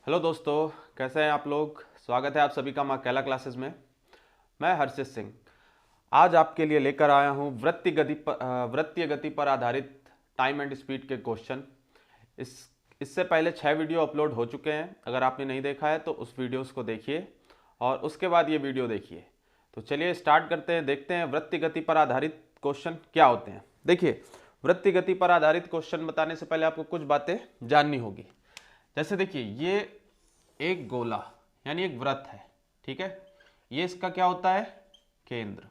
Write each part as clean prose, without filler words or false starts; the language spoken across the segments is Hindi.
हेलो दोस्तों, कैसे हैं आप लोग। स्वागत है आप सभी का माँ कैला क्लासेस में। मैं हर्षित सिंह आज आपके लिए लेकर आया हूँ वृत्तीय गति पर आधारित टाइम एंड स्पीड के क्वेश्चन। इससे पहले 6 वीडियो अपलोड हो चुके हैं। अगर आपने नहीं देखा है तो उस वीडियोस को देखिए और उसके बाद ये वीडियो देखिए। तो चलिए स्टार्ट करते हैं, देखते हैं वृत्तीय गति पर आधारित क्वेश्चन क्या होते हैं। देखिए, वृत्तीय गति पर आधारित क्वेश्चन बताने से पहले आपको कुछ बातें जाननी होगी। जैसे देखिए, ये एक गोला यानी एक वृत्त है, ठीक है। ये इसका क्या होता है, केंद्र।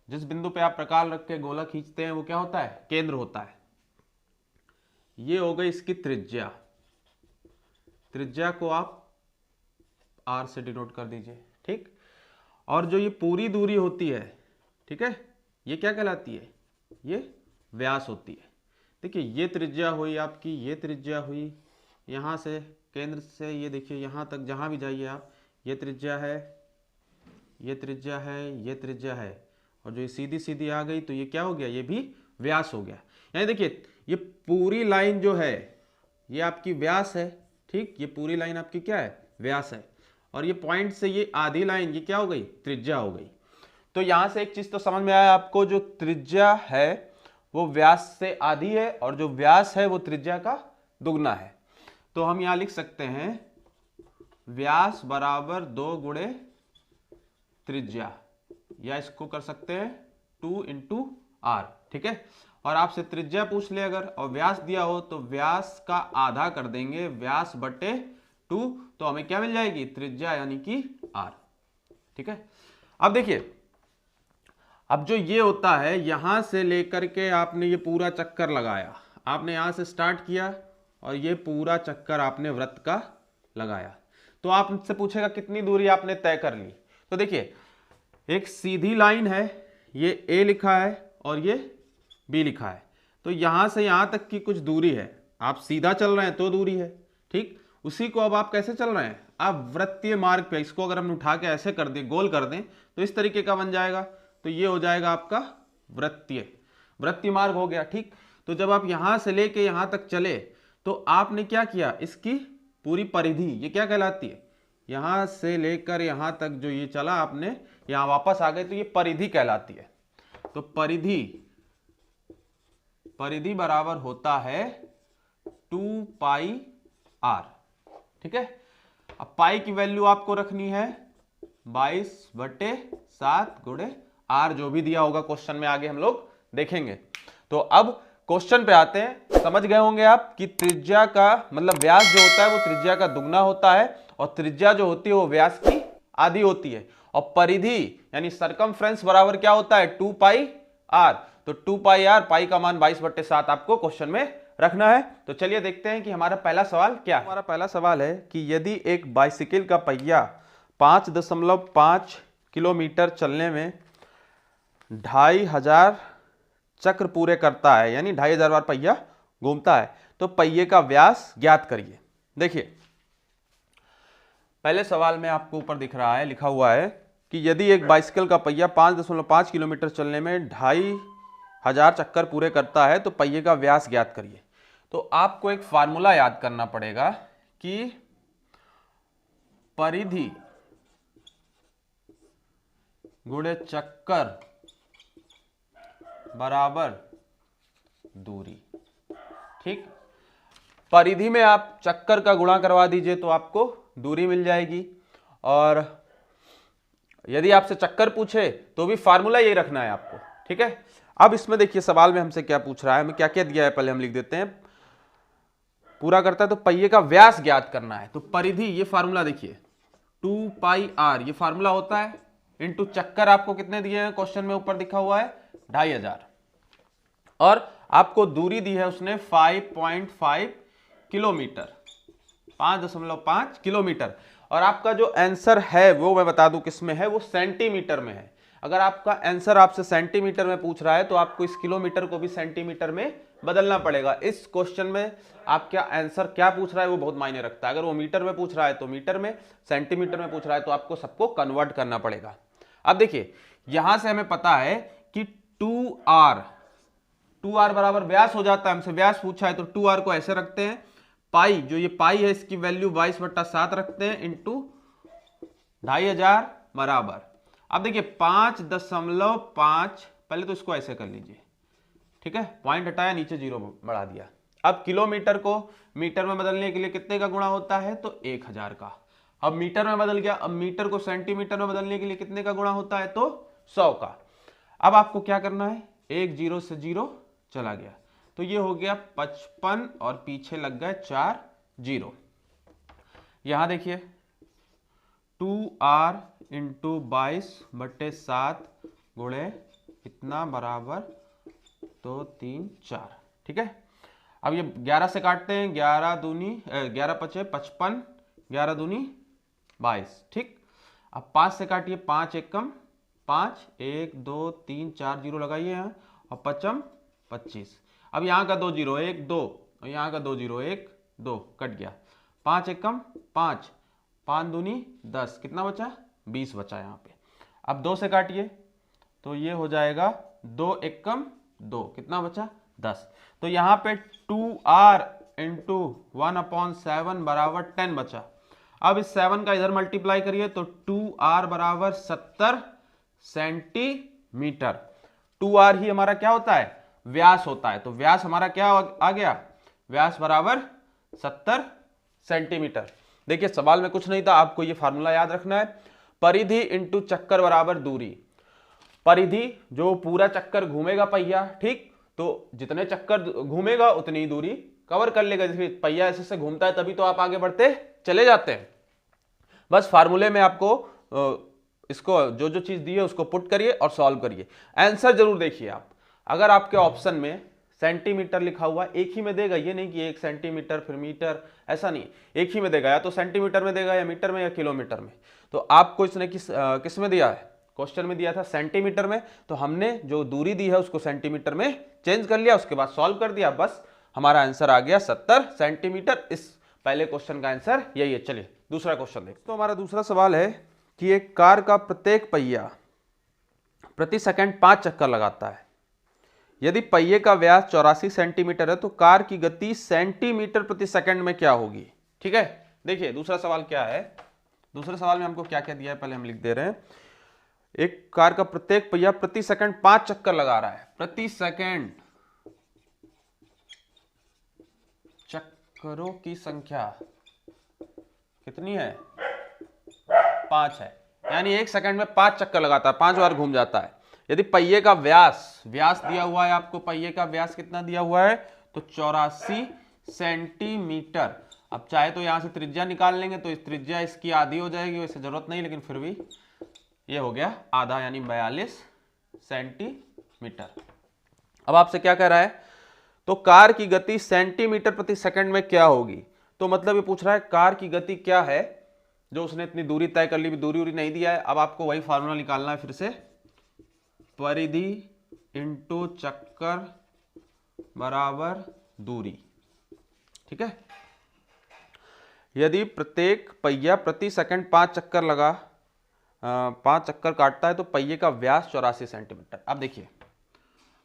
जिस बिंदु पे आप प्रकार रख के गोला खींचते हैं वो क्या होता है, केंद्र होता है। ये हो गई इसकी त्रिज्या। त्रिज्या को आप r से डिनोट कर दीजिए, ठीक। और जो ये पूरी दूरी होती है, ठीक है, ये क्या कहलाती है, ये व्यास होती है। देखिए, ये त्रिज्या हुई आपकी, ये त्रिज्या हुई, यहाँ से केंद्र से ये देखिए यहाँ तक जहाँ भी जाइए आप, ये त्रिज्या है, ये त्रिज्या है, ये त्रिज्या है, और जो ये सीधी सीधी आ गई तो ये क्या हो गया, ये भी व्यास हो गया। यानी देखिए, ये पूरी लाइन जो है ये आपकी व्यास है, ठीक। ये पूरी लाइन आपकी क्या है, व्यास है। और ये पॉइंट से ये आधी लाइन ये क्या हो गई, त्रिज्या हो गई। तो यहां से एक चीज तो समझ में आया आपको, जो त्रिज्या है वो व्यास से आधी है और जो व्यास है वो त्रिज्या का दुगना है। तो हम यहां लिख सकते हैं व्यास बराबर 2 गुणे त्रिज्या, या इसको कर सकते हैं 2 इंटू आर, ठीक है। और आपसे त्रिज्या पूछ ले अगर और व्यास दिया हो तो व्यास का आधा कर देंगे, व्यास बटे 2, तो हमें क्या मिल जाएगी, त्रिज्या यानी कि आर, ठीक है। अब देखिए, अब जो ये होता है यहां से लेकर के आपने ये पूरा चक्कर लगाया, आपने यहां से स्टार्ट किया और ये पूरा चक्कर आपने वृत्त का लगाया, तो आपसे पूछेगा कितनी दूरी आपने तय कर ली। तो देखिए, एक सीधी लाइन है, ये A लिखा है और ये B लिखा है, तो यहां से यहां तक की कुछ दूरी है। आप सीधा चल रहे हैं तो दूरी है, ठीक। उसी को अब आप कैसे चल रहे हैं, आप वृत्तीय मार्ग पे, इसको अगर हम उठा के ऐसे कर दें, गोल कर दें, तो इस तरीके का बन जाएगा। तो ये हो जाएगा आपका वृत्तीय मार्ग हो गया, ठीक। तो जब आप यहां से लेके यहां तक चले तो आपने क्या किया, इसकी पूरी परिधि ये क्या कहलाती है, यहां से लेकर यहां तक जो ये चला आपने, यहां वापस आ गए तो ये परिधि कहलाती है। तो परिधि बराबर होता है 2 पाई r, ठीक है। अब पाई की वैल्यू आपको रखनी है 22/7 गुणे r, जो भी दिया होगा क्वेश्चन में, आगे हम लोग देखेंगे। तो अब क्वेश्चन पे आते हैं। समझ गए होंगे आप कि त्रिज्या का मतलब व्यास जो होता है वो त्रिज्या का दुगना होता है, और त्रिज्या जो होती है वो व्यास की आधी होती है। और परिधि यानी सरकमफ्रेंस बराबर क्या होता है, 2 पाई r। तो 2 पाई r, पाई का मान 22/7 आपको क्वेश्चन में रखना है। तो चलिए देखते हैं कि हमारा पहला सवाल क्या है। हमारा पहला सवाल है कि यदि एक बाइसिकल का पहिया 5.5 किलोमीटर चलने में 2500 चक्र पूरे करता है, यानी 2500 बार पहिया घूमता है, तो पहिए का व्यास ज्ञात करिए। देखिए, पहले सवाल में आपको ऊपर दिख रहा है, लिखा हुआ है कि यदि एक बाइसिकल का पहिया 5.5 किलोमीटर चलने में 2500 चक्कर पूरे करता है तो पहिए का व्यास ज्ञात करिए। तो आपको एक फार्मूला याद करना पड़ेगा कि परिधि गुणे चक्कर बराबर दूरी, ठीक। परिधि में आप चक्कर का गुणा करवा दीजिए तो आपको दूरी मिल जाएगी, और यदि आपसे चक्कर पूछे तो भी फार्मूला यही रखना है आपको, ठीक है। अब इसमें देखिए सवाल में हमसे क्या पूछ रहा है, हमें क्या क्या दिया है, पहले हम लिख देते हैं। पूरा करता है तो पहिए का व्यास ज्ञात करना है, तो परिधि ये फार्मूला देखिए 2 पाई r, ये फार्मूला होता है, इंटू चक्कर आपको कितने दिए हैं क्वेश्चन में ऊपर दिखा हुआ है 2500, और आपको दूरी दी है उसने 5.5 किलोमीटर, 5.5 किलोमीटर। और आपका जो आंसर है वो मैं बता दूं किस में है, वो सेंटीमीटर में है। अगर आपका आंसर आपसे सेंटीमीटर में पूछ रहा है तो आपको इस किलोमीटर को भी सेंटीमीटर में बदलना पड़ेगा। इस क्वेश्चन में आपका आंसर क्या पूछ रहा है वो बहुत मायने रखता है। अगर वो मीटर में पूछ रहा है तो मीटर में, सेंटीमीटर में पूछ रहा है तो आपको सबको कन्वर्ट करना पड़ेगा। अब देखिए, यहां से हमें पता है कि 2r बराबर व्यास हो जाता है, हमसे व्यास पूछा है तो 2r को ऐसे रखते हैं, पाई, जो ये पाई है इसकी वैल्यू 22/7 रखते हैं इंटू 2500 बराबर। अब देखिए 5.5, पहले तो इसको ऐसे कर लीजिए, ठीक है, पॉइंट हटाया, नीचे 0 बढ़ा दिया। अब किलोमीटर को मीटर में बदलने के लिए कितने का गुणा होता है, तो 1000 का। अब मीटर में बदल गया, अब मीटर को सेंटीमीटर में बदलने के लिए कितने का गुणा होता है, तो 100 का। अब आपको क्या करना है, एक 0 से 0 चला गया, तो ये हो गया 55 और पीछे लग गए 4 0। यहां देखिए 2r इंटू 22/7 गुणे इतना बराबर 2 3 4, ठीक है। अब ये 11 से काटते हैं, 11 दूनी 11 पचे 55, 11 दूनी 22, ठीक। अब 5 से काटिए, 5 एकम 5, 1 2 3 4 0 लगाइए यहाँ, और 55 25। अब यहाँ का 2 0 1 2, और यहाँ का 2 0 1 2, कट गया। 5 एकम 5, 5 दूनी 10, कितना बचा, 20 बचा यहाँ पे। अब 2 से काटिए, तो ये हो जाएगा 2 एकम 2, कितना बचा, 10। तो यहाँ पे 2r इंटू 1/7 बराबर 10 बचा। अब इस 7 का इधर मल्टीप्लाई करिए, तो 2r बराबर 70 सेंटीमीटर। 2r ही हमारा क्या होता है, व्यास होता है। तो व्यास हमारा क्या आ गया, व्यास बराबर 70 सेंटीमीटर। देखिए सवाल में कुछ नहीं था, आपको ये फार्मूला याद रखना है, परिधि इंटू चक्कर बराबर दूरी। परिधि जो पूरा चक्कर घूमेगा पहिया, ठीक, तो जितने चक्कर घूमेगा उतनी दूरी कवर कर लेगा। जैसे पहिया ऐसे से घूमता है तभी तो आप आगे बढ़ते चले जाते हैं। बस फार्मूले में आपको इसको जो जो चीज दी है उसको पुट करिए और सॉल्व करिए। आंसर जरूर देखिए आप। अगर आपके ऑप्शन में सेंटीमीटर लिखा हुआ एक ही में देगा, ये नहीं कि 1 सेंटीमीटर फिर मीटर, ऐसा नहीं, एक ही में देगा, या तो सेंटीमीटर में देगा या मीटर में या किलोमीटर में। तो आपको इसने किस में दिया है, क्वेश्चन में दिया था सेंटीमीटर में, तो हमने जो दूरी दी है उसको सेंटीमीटर में चेंज कर लिया, उसके बाद सॉल्व कर दिया, बस हमारा आंसर आ गया 70 सेंटीमीटर। इस पहले क्वेश्चन का आंसर यही है। चलिए दूसरा क्वेश्चन देखते हैं। तो हमारा दूसरा सवाल है कि एक कार का प्रत्येक पहिया प्रति सेकंड 5 चक्कर लगाता है। यदि पहिए का व्यास 84 सेंटीमीटर है तो कार की गति सेंटीमीटर प्रति सेकंड में क्या होगी, ठीक है। देखिए दूसरा सवाल क्या है, दूसरे सवाल में हमको क्या क्या दिया है पहले हम लिख दे रहे हैं। एक कार का प्रत्येक पहिया प्रति सेकंड 5 चक्कर लगा रहा है। प्रति सेकंड चक्करों की संख्या कितनी है, 5 है, यानी 1 सेकंड में 5 चक्कर लगाता है, 5 बार घूम जाता है। यदि पहिए का व्यास दिया हुआ है आपको, पहिए का व्यास कितना दिया हुआ है, तो 84 सेंटीमीटर। अब चाहे तो यहां से त्रिज्या निकाल लेंगे, तो इस त्रिज्या इसकी आधी हो जाएगी, वैसे जरूरत नहीं, लेकिन फिर भी ये हो गया आधा, यानी 42 सेंटीमीटर। अब आपसे क्या कह रहा है, तो कार की गति सेंटीमीटर प्रति सेकंड में क्या होगी। तो मतलब ये पूछ रहा है कार की गति क्या है, जो उसने इतनी दूरी तय कर ली, भी दूरी नहीं दिया है। अब आपको वही फार्मूला निकालना है फिर से, परिधि इंटू चक्कर बराबर दूरी, ठीक है। यदि प्रत्येक पहिया प्रति सेकंड 5 चक्कर काटता है तो पहिए का व्यास 84 सेंटीमीटर। अब देखिए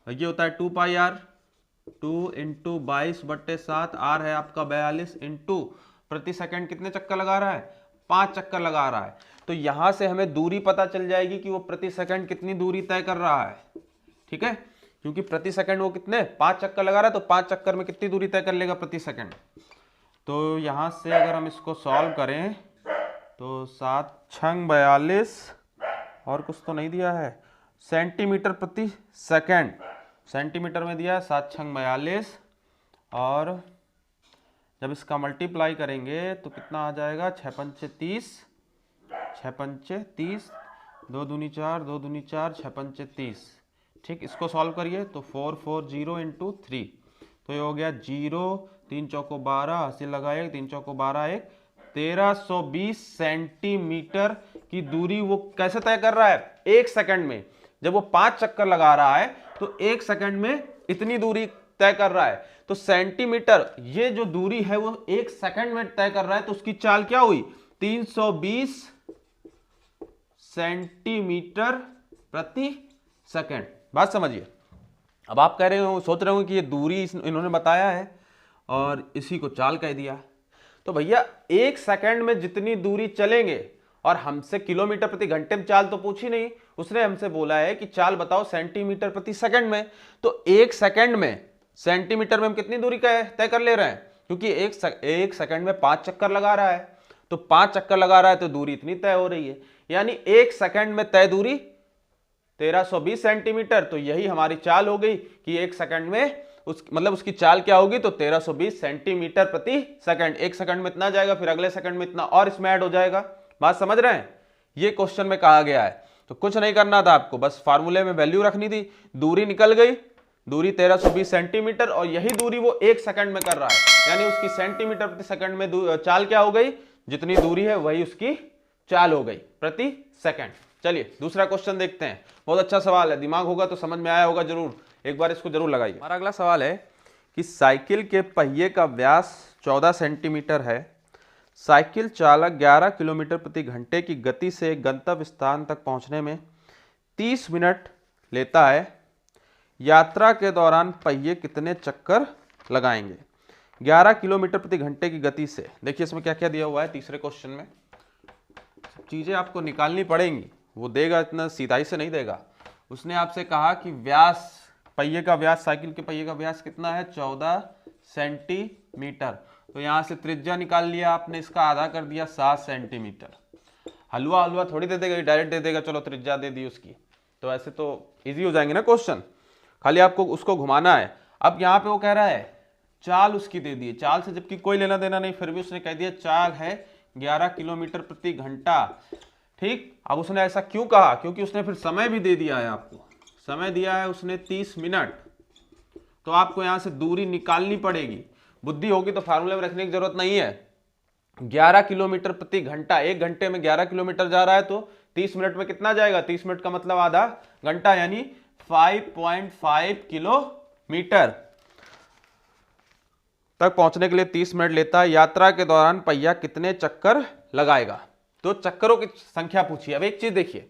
ये होता है 2πr, 2 इंटू 22/7, आर है आपका 42, इंटू प्रति सेकंड कितने चक्कर लगा रहा है, 5 चक्कर लगा रहा है। तो यहां से हमें दूरी पता चल जाएगी कि वो प्रति सेकंड कितनी दूरी तय कर रहा है, ठीक है, क्योंकि प्रति सेकंड वो कितने 5 चक्कर लगा रहा है, तो 5 चक्कर में कितनी दूरी तय कर लेगा प्रति सेकंड। तो यहां से अगर हम इसको सॉल्व करें तो 7 6 42, और कुछ तो नहीं दिया है, सेंटीमीटर प्रति सेकंड, सेंटीमीटर में दिया है 7 6 42, और जब इसका मल्टीप्लाई करेंगे तो कितना आ जाएगा, 6 5 30, 6 5 30, 2 दूनी 4, 2 दूनी 4, 6 5 30, ठीक। इसको सॉल्व करिए तो 440 इंटू 3, तो ये हो गया 0, 3 चौको 12, 80 लगाए, 3 चौको 12, 1 1320 सेंटीमीटर की दूरी वो कैसे तय कर रहा है, 1 सेकंड में। जब वो 5 चक्कर लगा रहा है तो 1 सेकंड में इतनी दूरी तय कर रहा है। तो सेंटीमीटर, ये जो दूरी है वो 1 सेकंड में तय कर रहा है, तो उसकी चाल क्या हुई, 320 सेंटीमीटर प्रति सेकंड। बात समझिए। अब आप कह रहे हो, सोच रहे हो कि ये दूरी इन्होंने बताया है और इसी को चाल कह दिया। तो भैया 1 सेकंड में जितनी दूरी चलेंगे, और हमसे किलोमीटर प्रति घंटे में चाल तो पूछी नहीं, उसने हमसे बोला है कि चाल बताओ सेंटीमीटर प्रति सेकंड में। तो 1 सेकंड में सेंटीमीटर में हम कितनी दूरी का तय कर ले रहे हैं, क्योंकि एक सेकंड में 5 चक्कर लगा रहा है, तो 5 चक्कर लगा रहा है तो दूरी इतनी तय हो रही है, यानी 1 सेकंड में तय दूरी 1320 सेंटीमीटर। तो यही हमारी चाल हो गई कि 1 सेकंड में उसकी चाल क्या होगी, तो 1320 सेंटीमीटर प्रति सेकंड। 1 सेकंड में इतना जाएगा, फिर अगले सेकंड में इतना और इसमें ऐड हो जाएगा। बात समझ रहे हैं, ये क्वेश्चन में कहा गया है। तो कुछ नहीं करना था आपको, बस फार्मूले में वैल्यू रखनी थी। दूरी निकल गई, दूरी 1320 सेंटीमीटर, और यही दूरी वो 1 सेकंड में कर रहा है, यानी उसकी सेंटीमीटर प्रति सेकंड में चाल क्या हो गई, जितनी दूरी है वही उसकी चाल हो गई प्रति सेकंड। चलिए दूसरा क्वेश्चन देखते हैं। बहुत अच्छा सवाल है, दिमाग होगा तो समझ में आया होगा जरूर, एक बार इसको जरूर लगाइए। हमारा अगला सवाल है कि साइकिल के पहिए का व्यास 14 सेंटीमीटर है, साइकिल चालक 11 किलोमीटर प्रति घंटे की गति से गंतव्य स्थान तक पहुंचने में 30 मिनट लेता है, यात्रा के दौरान पहिए कितने चक्कर लगाएंगे। 11 किलोमीटर प्रति घंटे की गति से, देखिए इसमें क्या क्या दिया हुआ है तीसरे क्वेश्चन में, चीजें आपको निकालनी पड़ेंगी, वो देगा इतना सीधाई से नहीं देगा। उसने आपसे कहा कि व्यास, पहिए का व्यास, साइकिल के पहिए का व्यास कितना है, 14 सेंटीमीटर। तो यहां से त्रिज्या निकाल लिया आपने, इसका आधा कर दिया 7 सेंटीमीटर। हलवा हलवा थोड़ी दे देगा, डायरेक्ट दे देगा, चलो त्रिज्या दे दी उसकी। तो ऐसे तो इजी हो जाएंगे ना क्वेश्चन, खाली आपको उसको घुमाना है। अब यहाँ पे वो कह रहा है चाल उसकी दे दी है, चाल से जबकि कोई लेना देना नहीं, फिर भी उसने कह दिया चाल है 11 किलोमीटर प्रति घंटा। ठीक, अब उसने ऐसा क्यों कहा, क्योंकि उसने फिर समय भी दे दिया है आपको, समय दिया है उसने 30 मिनट। तो आपको यहां से दूरी निकालनी पड़ेगी, बुद्धि होगी तो फार्मूले में रखने की जरूरत नहीं है। 11 किलोमीटर प्रति घंटा, 1 घंटे में 11 किलोमीटर जा रहा है, तो 30 मिनट में कितना जाएगा, 30 मिनट का मतलब आधा घंटा, यानी 5.5 किलोमीटर तक पहुंचने के लिए 30 मिनट लेता है। यात्रा के दौरान पहिया कितने चक्कर लगाएगा, तो चक्करों की संख्या पूछी। अब एक चीज देखिए,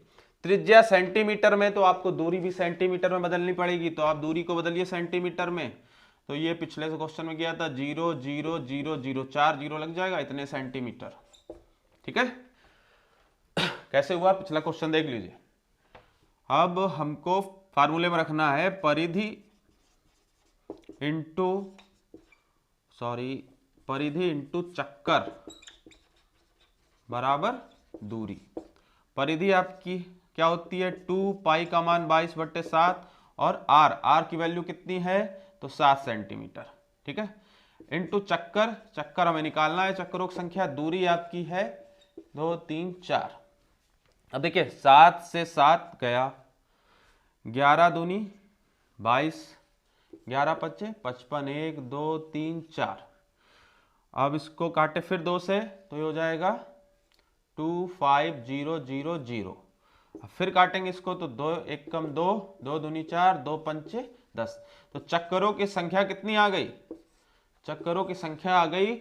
त्रिज्या सेंटीमीटर में, तो आपको दूरी भी सेंटीमीटर में बदलनी पड़ेगी, तो आप दूरी को बदलिए सेंटीमीटर में। तो ये पिछले क्वेश्चन में गया था 0 0 0 0, 4 जीरो लग जाएगा, इतने सेंटीमीटर। ठीक है, कैसे हुआ पिछला क्वेश्चन देख लीजिए। अब हमको फार्मूले में रखना है परिधि इंटू चक्कर बराबर दूरी। परिधि आपकी क्या होती है, 2 पाई का मान 22/7, और आर की वैल्यू कितनी है, तो 7 सेंटीमीटर। ठीक है, इंटू चक्कर, चक्कर हमें निकालना है, चक्करों की संख्या, दूरी आपकी है 2 3 4। अब देखिए 7 से 7 गया, 11 दूनी 22, 11 पच्चे 55, 1 2 3 4। अब इसको काटे फिर 2 से, तो ये हो जाएगा 2 5 0 0 0। फिर काटेंगे इसको, तो 2 1 कम 2, 2 दूनी 4, 2 पंचे 10। तो चक्करों की संख्या कितनी आ गई, चक्करों की संख्या आ गई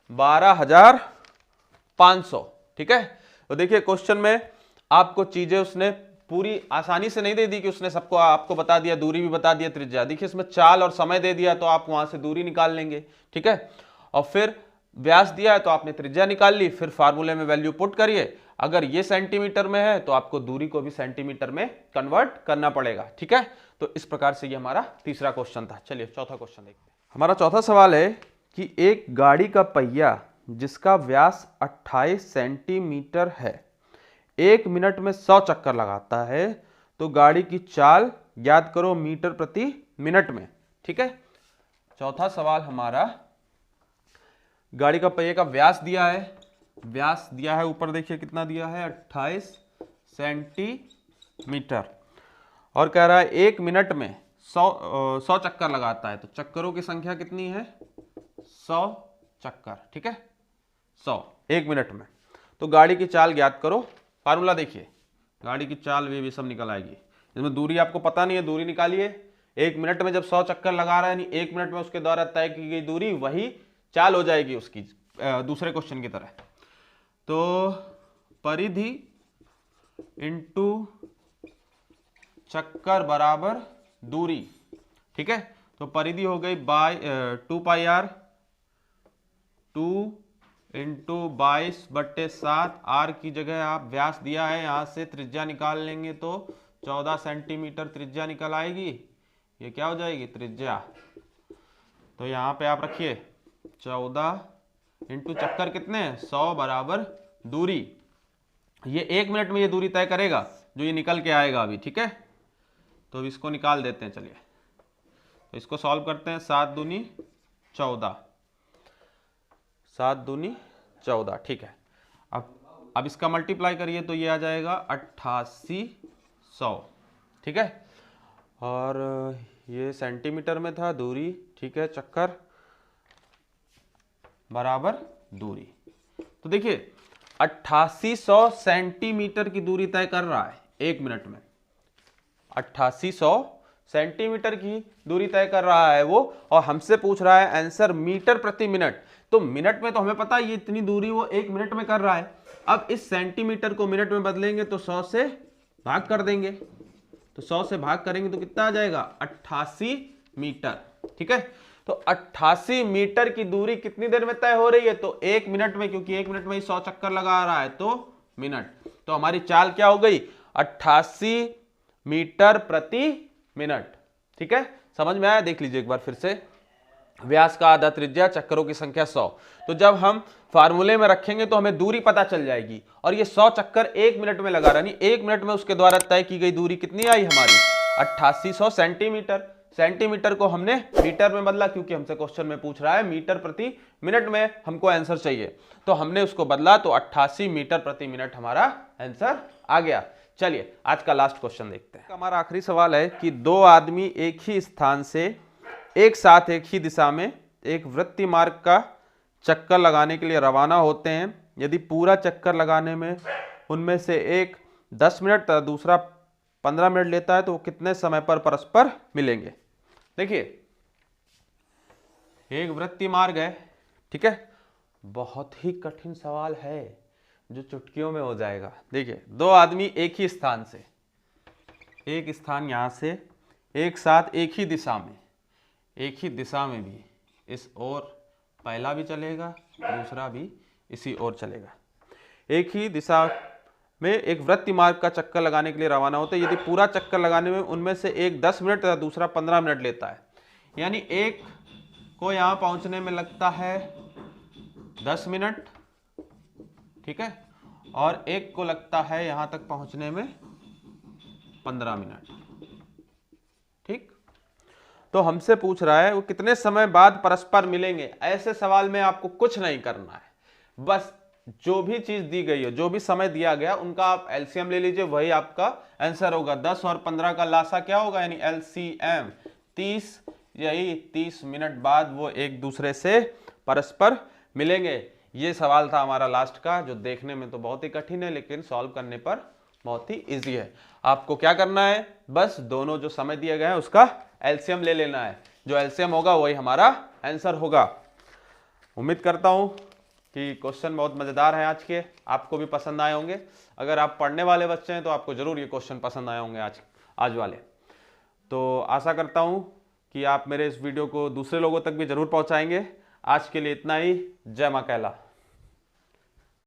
12,500। ठीक है, तो देखिए क्वेश्चन में आपको चीजें उसने पूरी आसानी से नहीं दे दी कि उसने सबको आपको बता दिया, दूरी भी बता दिया, त्रिज्या। देखिए इसमें चाल और समय दे दिया, तो आप वहां से दूरी निकाल लेंगे। ठीक है, और फिर व्यास दिया है तो आपने त्रिज्या निकाल ली, फिर फार्मूले में वैल्यू पुट करिए। अगर ये सेंटीमीटर में है तो आपको दूरी को भी सेंटीमीटर में कन्वर्ट करना पड़ेगा। ठीक है, तो इस प्रकार से ये हमारा तीसरा क्वेश्चन था। चलिए चौथा क्वेश्चन देखते हैं। हमारा चौथा सवाल है कि एक गाड़ी का पहिया जिसका व्यास 28 सेंटीमीटर है 1 मिनट में 100 चक्कर लगाता है, तो गाड़ी की चाल ज्ञात करो मीटर प्रति मिनट में। ठीक है, चौथा सवाल हमारा, गाड़ी का पहिए का व्यास दिया है, व्यास दिया है ऊपर देखिए कितना दिया है, 28 सेंटीमीटर, और कह रहा है 1 मिनट में 100 चक्कर लगाता है, तो चक्करों की संख्या कितनी है, 100 चक्कर। ठीक है, 100 1 मिनट में। तो गाड़ी की चाल ज्ञात करो। फार्मूला देखिए, गाड़ी की चाल भी सब निकल आएगी। इसमें दूरी आपको पता नहीं है, दूरी निकालिए। 1 मिनट में जब 100 चक्कर लगा रहा है, यानी 1 मिनट में उसके द्वारा तय की गई दूरी वही चाल हो जाएगी उसकी, दूसरे क्वेश्चन की तरह। तो परिधि इंटू चक्कर बराबर दूरी। ठीक है, तो परिधि हो गई 2 पाई आर 2/22/7, आर की जगह आप व्यास दिया है, यहाँ से त्रिज्या निकाल लेंगे तो 14 सेंटीमीटर त्रिज्या निकल आएगी। ये क्या हो जाएगी त्रिज्या, तो यहाँ पे आप रखिए 14 इंटू चक्कर कितने हैं 100 बराबर दूरी। ये 1 मिनट में ये दूरी तय करेगा जो ये निकल के आएगा अभी, ठीक है। तो इसको निकाल देते हैं, चलिए तो इसको सॉल्व करते हैं। 7 दूनी 14, 7 दूनी 14, ठीक है। अब इसका मल्टीप्लाई करिए तो ये आ जाएगा 8800, ठीक है। और ये सेंटीमीटर में था दूरी, ठीक है, चक्कर बराबर दूरी। तो देखिए 8800 सेंटीमीटर की दूरी तय कर रहा है 1 मिनट में। 8800 सेंटीमीटर की दूरी तय कर रहा है वो, और हमसे पूछ रहा है आंसर मीटर प्रति मिनट। तो मिनट में तो हमें पता है ये इतनी दूरी वो 1 मिनट में कर रहा है। अब इस सेंटीमीटर को मिनट में बदलेंगे तो 100 से भाग कर देंगे, तो 100 से भाग करेंगे तो कितना आ जाएगा 88 मीटर, ठीक है। तो 88 मीटर की दूरी कितनी देर में तय हो रही है, तो 1 मिनट में, क्योंकि 1 मिनट में ही 100 चक्कर लगा रहा है तो मिनट। तो हमारी चाल क्या हो गई 88 मीटर प्रति मिनट, ठीक है। समझ में आया, देख लीजिए एक बार फिर से। व्यास का आधा त्रिज्या, चक्करों की संख्या 100। तो जब हम फार्मूले में रखेंगे तो हमें दूरी पता चल जाएगी, और ये 100 चक्कर 1 मिनट में लगा रहा, नहीं 1 मिनट में उसके द्वारा तय की गई दूरी कितनी आई हमारी 8800 सेंटीमीटर। सेंटीमीटर को हमने मीटर में बदला, क्योंकि हमसे क्वेश्चन में पूछ रहा है मीटर प्रति मिनट में हमको आंसर चाहिए, तो हमने उसको बदला, तो 88 मीटर प्रति मिनट हमारा आंसर आ गया। चलिए आज का लास्ट क्वेश्चन देखते हैं। हमारा आखिरी सवाल है कि 2 आदमी एक ही स्थान से एक साथ एक ही दिशा में एक वृत्तीय मार्ग का चक्कर लगाने के लिए रवाना होते हैं। यदि पूरा चक्कर लगाने में उनमें से एक 10 मिनट तथा दूसरा 15 मिनट लेता है तो वो कितने समय पर परस्पर मिलेंगे। देखिए एक वृत्तीय मार्ग है, ठीक है, बहुत ही कठिन सवाल है जो चुटकियों में हो जाएगा। देखिए 2 आदमी एक ही स्थान से, एक स्थान यहां से एक साथ एक ही दिशा में भी इस ओर पहला भी चलेगा, दूसरा भी इसी ओर चलेगा। एक ही दिशा में एक वृत्तीय मार्ग का चक्कर लगाने के लिए रवाना होते हैं। यदि पूरा चक्कर लगाने में उनमें से एक 10 मिनट तथा दूसरा 15 मिनट लेता है, यानी एक को यहां पहुंचने में लगता है 10 मिनट, ठीक है, और एक को लगता है यहां तक पहुंचने में 15 मिनट, ठीक। तो हमसे पूछ रहा है वो कितने समय बाद परस्पर मिलेंगे। ऐसे सवाल में आपको कुछ नहीं करना है, बस जो भी चीज दी गई है, जो भी समय दिया गया, उनका आप एलसीएम ले लीजिए, वही आपका आंसर होगा। 10 और 15 का लासा क्या होगा, यानी एलसीएम 30, यही 30 मिनट बाद वो एक दूसरे से परस्पर मिलेंगे। ये सवाल था हमारा लास्ट का, जो देखने में तो बहुत ही कठिन है लेकिन सॉल्व करने पर बहुत ही इजी है। आपको क्या करना है, बस दोनों जो समय दिए गए हैं उसका एलसीएम ले लेना है, जो एलसीएम होगा वही हमारा आंसर होगा। उम्मीद करता हूं कि क्वेश्चन बहुत मजेदार है आज के, आपको भी पसंद आए होंगे। अगर आप पढ़ने वाले बच्चे हैं तो आपको जरूर ये क्वेश्चन पसंद आए होंगे आज वाले। तो आशा करता हूं कि आप मेरे इस वीडियो को दूसरे लोगों तक भी जरूर पहुंचाएंगे। आज के लिए इतना ही। जय मां कैला।